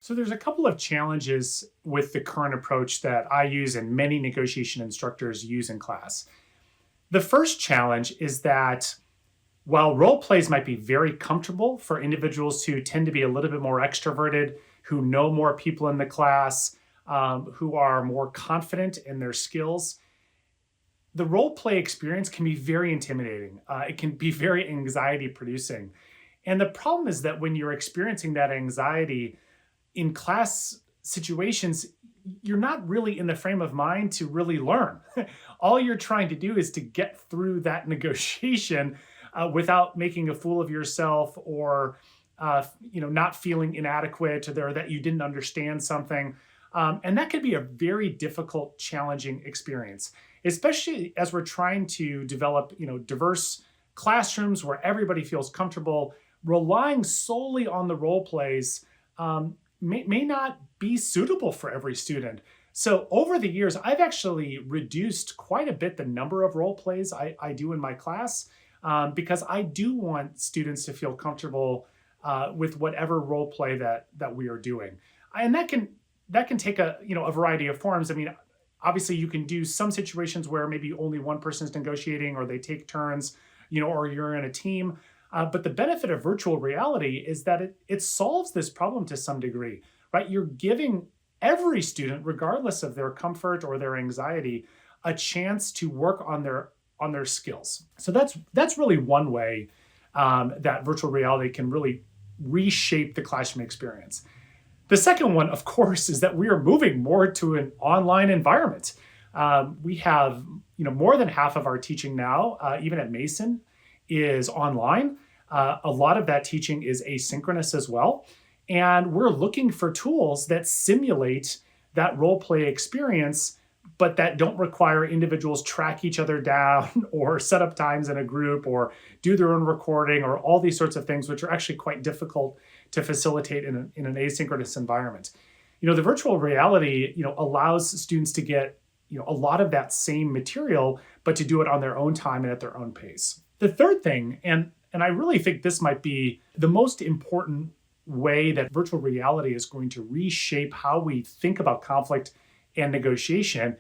So there's a couple of challenges with the current approach that I use and many negotiation instructors use in class. The first challenge is that while role plays might be very comfortable for individuals who tend to be a little bit more extroverted, who know more people in the class, who are more confident in their skills, the role play experience can be very intimidating. It can be very anxiety producing. And the problem is that when you're experiencing that anxiety in class situations, you're not really in the frame of mind to really learn. All you're trying to do is to get through that negotiation without making a fool of yourself or not feeling inadequate or that you didn't understand something. And that could be a very difficult, challenging experience, especially as we're trying to develop diverse classrooms where everybody feels comfortable. Relying solely on the role plays may not be suitable for every student. So over the years, I've actually reduced quite a bit the number of role plays I do in my class because I do want students to feel comfortable with whatever role play that we are doing. And that can take a variety of forms. I mean, obviously you can do some situations where maybe only one person is negotiating or they take turns, or you're in a team. But the benefit of virtual reality is that it solves this problem to some degree, right? You're giving every student, regardless of their comfort or their anxiety, a chance to work on their skills. So that's really one way that virtual reality can really reshape the classroom experience. The second one, of course, is that we are moving more to an online environment. We have more than half of our teaching now, even at Mason, is online. A lot of that teaching is asynchronous as well. And we're looking for tools that simulate that role play experience, but that don't require individuals track each other down or set up times in a group or do their own recording or all these sorts of things, which are actually quite difficult to facilitate in an asynchronous environment. The virtual reality, allows students to get, a lot of that same material, but to do it on their own time and at their own pace. The third thing, and I really think this might be the most important way that virtual reality is going to reshape how we think about conflict and negotiation,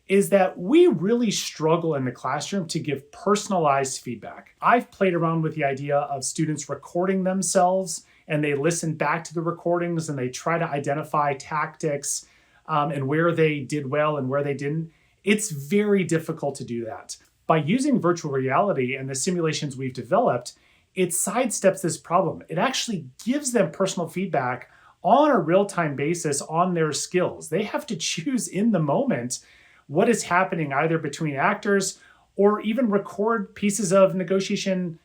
is that we really struggle in the classroom to give personalized feedback. I've played around with the idea of students recording themselves and they listen back to the recordings and they try to identify tactics and where they did well and where they didn't. It's very difficult to do that. By using virtual reality and the simulations we've developed, it sidesteps this problem. It actually gives them personal feedback on a real-time basis on their skills. They have to choose in the moment what is happening either between actors or even record pieces of negotiation,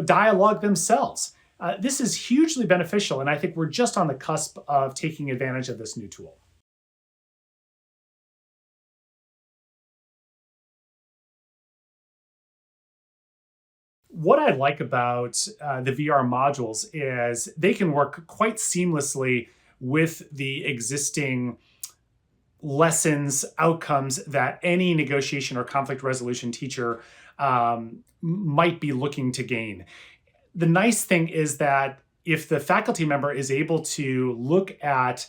dialogue themselves. This is hugely beneficial, and I think we're just on the cusp of taking advantage of this new tool. What I like about the VR modules is they can work quite seamlessly with the existing lessons, outcomes that any negotiation or conflict resolution teacher might be looking to gain. The nice thing is that if the faculty member is able to look at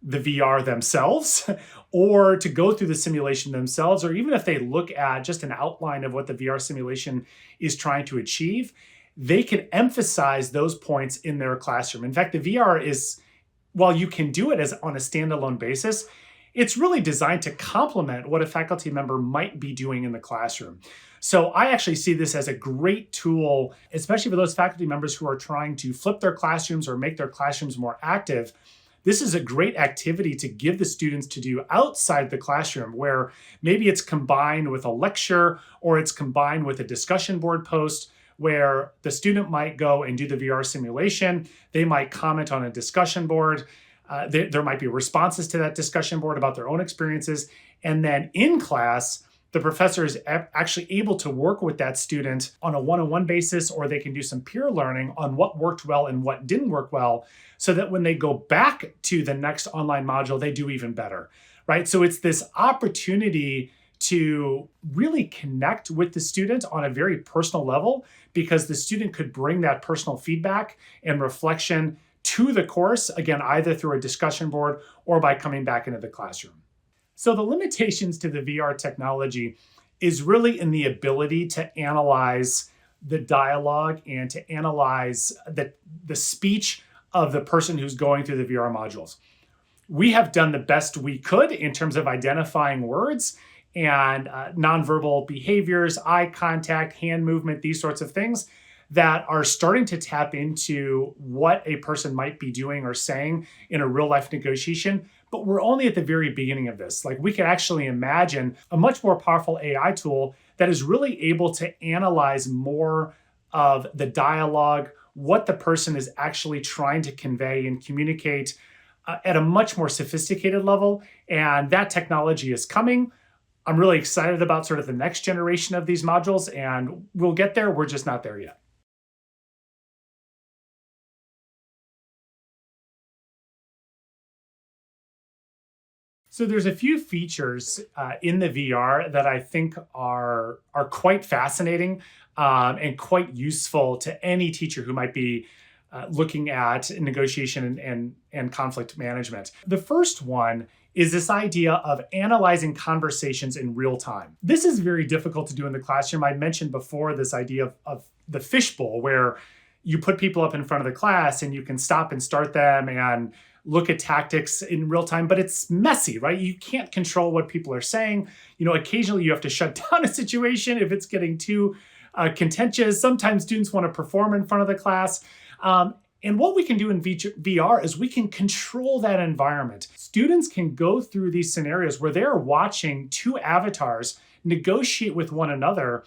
the VR themselves or to go through the simulation themselves, or even if they look at just an outline of what the VR simulation is trying to achieve, they can emphasize those points in their classroom. In fact, the VR is, while you can do it as on a standalone basis, it's really designed to complement what a faculty member might be doing in the classroom. So I actually see this as a great tool, especially for those faculty members who are trying to flip their classrooms or make their classrooms more active. This is a great activity to give the students to do outside the classroom, where maybe it's combined with a lecture or it's combined with a discussion board post where the student might go and do the VR simulation. They might comment on a discussion board. There might be responses to that discussion board about their own experiences. And then in class, the professor is actually able to work with that student on a one-on-one basis, or they can do some peer learning on what worked well and what didn't work well, so that when they go back to the next online module, they do even better, right? So it's this opportunity to really connect with the student on a very personal level, because the student could bring that personal feedback and reflection to the course, again, either through a discussion board or by coming back into the classroom. So the limitations to the VR technology is really in the ability to analyze the dialogue and to analyze the speech of the person who's going through the VR modules. We have done the best we could in terms of identifying words and nonverbal behaviors, eye contact, hand movement, these sorts of things that are starting to tap into what a person might be doing or saying in a real life negotiation. But we're only at the very beginning of this. Like, we could actually imagine a much more powerful AI tool that is really able to analyze more of the dialogue, what the person is actually trying to convey and communicate at a much more sophisticated level. And that technology is coming. I'm really excited about sort of the next generation of these modules, and we'll get there. We're just not there yet. So there's a few features in the VR that I think are quite fascinating and quite useful to any teacher who might be looking at negotiation and conflict management. The first one is this idea of analyzing conversations in real time. This is very difficult to do in the classroom. I mentioned before this idea of the fishbowl, where you put people up in front of the class and you can stop and start them and look at tactics in real time, but it's messy, right? You can't control what people are saying. Occasionally you have to shut down a situation if it's getting too contentious. Sometimes students want to perform in front of the class. And what we can do in VR is we can control that environment. Students can go through these scenarios where they're watching two avatars negotiate with one another,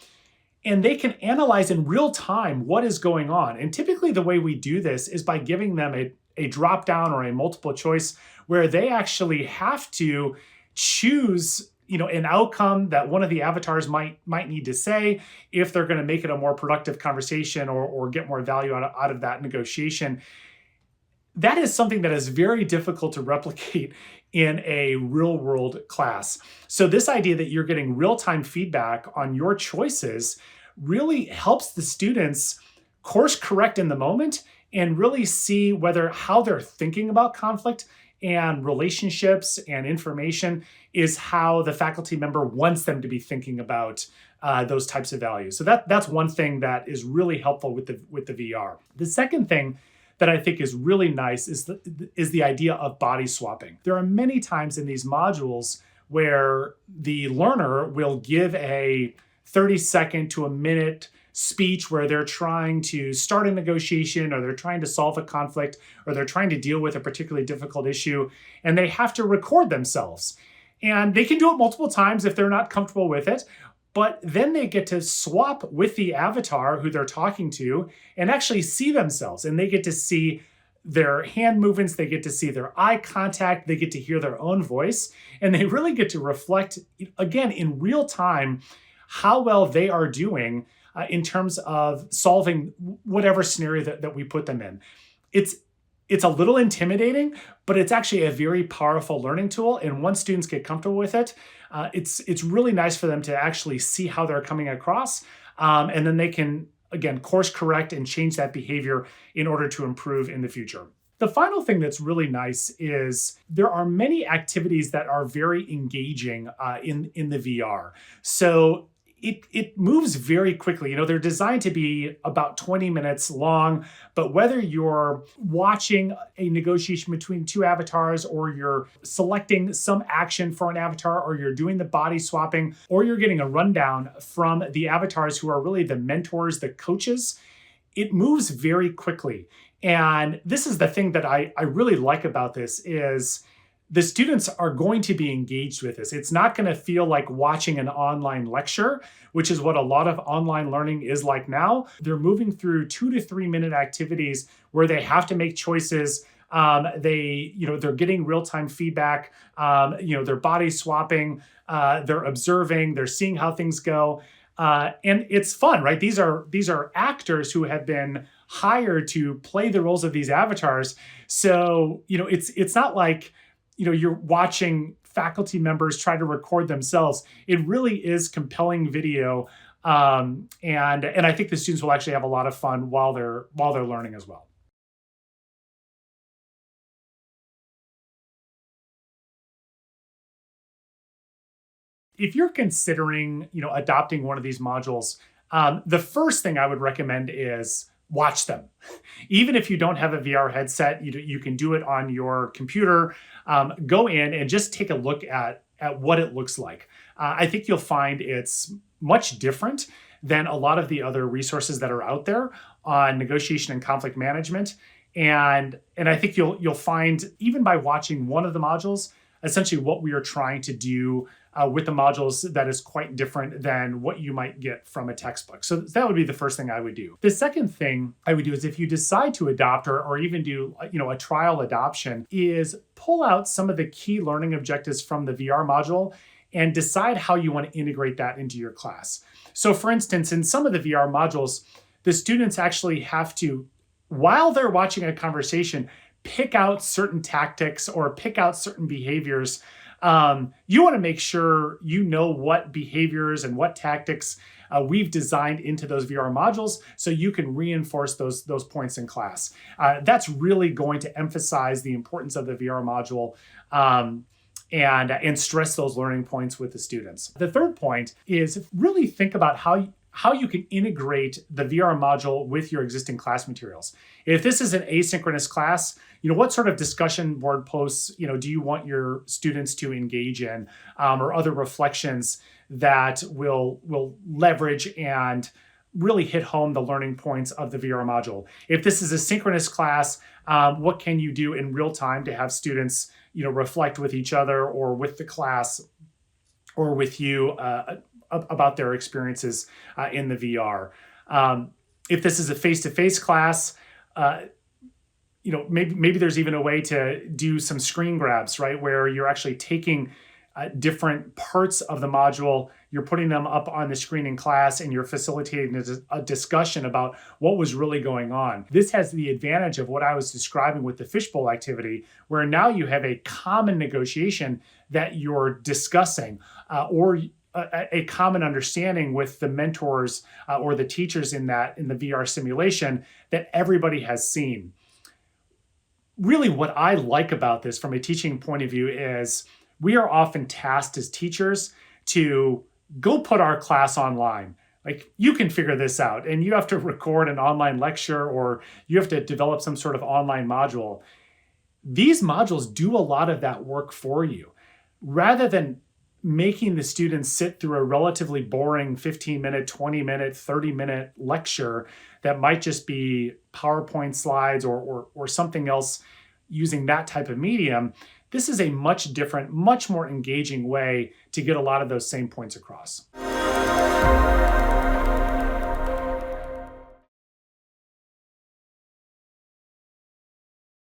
and they can analyze in real time what is going on. And typically the way we do this is by giving them a drop down or a multiple choice where they actually have to choose an outcome that one of the avatars might need to say if they're going to make it a more productive conversation or get more value out of that negotiation. That is something that is very difficult to replicate in a real world class. So this idea that you're getting real-time feedback on your choices really helps the students course correct in the moment and really see how they're thinking about conflict and relationships and information is how the faculty member wants them to be thinking about those types of values. So that's one thing that is really helpful with the VR. The second thing that I think is really nice is the idea of body swapping. There are many times in these modules where the learner will give a 30-second to a minute speech where they're trying to start a negotiation, or they're trying to solve a conflict, or they're trying to deal with a particularly difficult issue, and they have to record themselves. And they can do it multiple times if they're not comfortable with it, but then they get to swap with the avatar who they're talking to and actually see themselves, and they get to see their hand movements, they get to see their eye contact, they get to hear their own voice, and they really get to reflect, again, in real time, how well they are doing in terms of solving whatever scenario that we put them in. It's a little intimidating, but it's actually a very powerful learning tool. And once students get comfortable with it, it's really nice for them to actually see how they're coming across. And then they can, again, course correct and change that behavior in order to improve in the future. The final thing that's really nice is there are many activities that are very engaging in the VR. So it moves very quickly. They're designed to be about 20 minutes long, but whether you're watching a negotiation between two avatars, or you're selecting some action for an avatar, or you're doing the body swapping, or you're getting a rundown from the avatars who are really the mentors, the coaches, it moves very quickly. And this is the thing that I really like about this is the students are going to be engaged with this. It's not going to feel like watching an online lecture, which is what a lot of online learning is like now. They're moving through 2 to 3 minute activities where they have to make choices. They're getting real-time feedback. They're body swapping. They're observing. They're seeing how things go. And it's fun, right? These are actors who have been hired to play the roles of these avatars. So, it's not like, you're watching faculty members try to record themselves. It really is compelling video. And I think the students will actually have a lot of fun while they're learning as well. if you're considering, adopting one of these modules, the first thing I would recommend is watch them. Even if you don't have a VR headset, you can do it on your computer. Go in and just take a look at what it looks like. I think you'll find it's much different than a lot of the other resources that are out there on negotiation and conflict management. And I think you'll find, even by watching one of the modules, essentially what we are trying to do with the modules that is quite different than what you might get from a textbook. So that would be the first thing I would do. The second thing I would do is, if you decide to adopt or even do a trial adoption, is pull out some of the key learning objectives from the VR module and decide how you want to integrate that into your class. So for instance, in some of the VR modules, the students actually have to, while they're watching a conversation, pick out certain tactics or pick out certain behaviors. You want to make sure you know what behaviors and what tactics we've designed into those VR modules, so you can reinforce those points in class. That's really going to emphasize the importance of the VR module and stress those learning points with the students. The third point is really think about how you can integrate the VR module with your existing class materials. If this is an asynchronous class, what sort of discussion board posts, do you want your students to engage in, or other reflections that will leverage and really hit home the learning points of the VR module? If this is a synchronous class, what can you do in real time to have students, reflect with each other or with the class or with you about their experiences in the VR? If this is a face-to-face class, maybe there's even a way to do some screen grabs, right? Where you're actually taking different parts of the module, you're putting them up on the screen in class, and you're facilitating a discussion about what was really going on. This has the advantage of what I was describing with the fishbowl activity, where now you have a common negotiation that you're discussing, or a common understanding with the mentors or the teachers in the VR simulation that everybody has seen. Really, what I like about this from a teaching point of view is we are often tasked as teachers to go put our class online. Like, you can figure this out, and you have to record an online lecture, or you have to develop some sort of online module. These modules do a lot of that work for you. Rather than making the students sit through a relatively boring 15-minute, 20-minute, 30-minute lecture that might just be PowerPoint slides or something else using that type of medium, this is a much different, much more engaging way to get a lot of those same points across.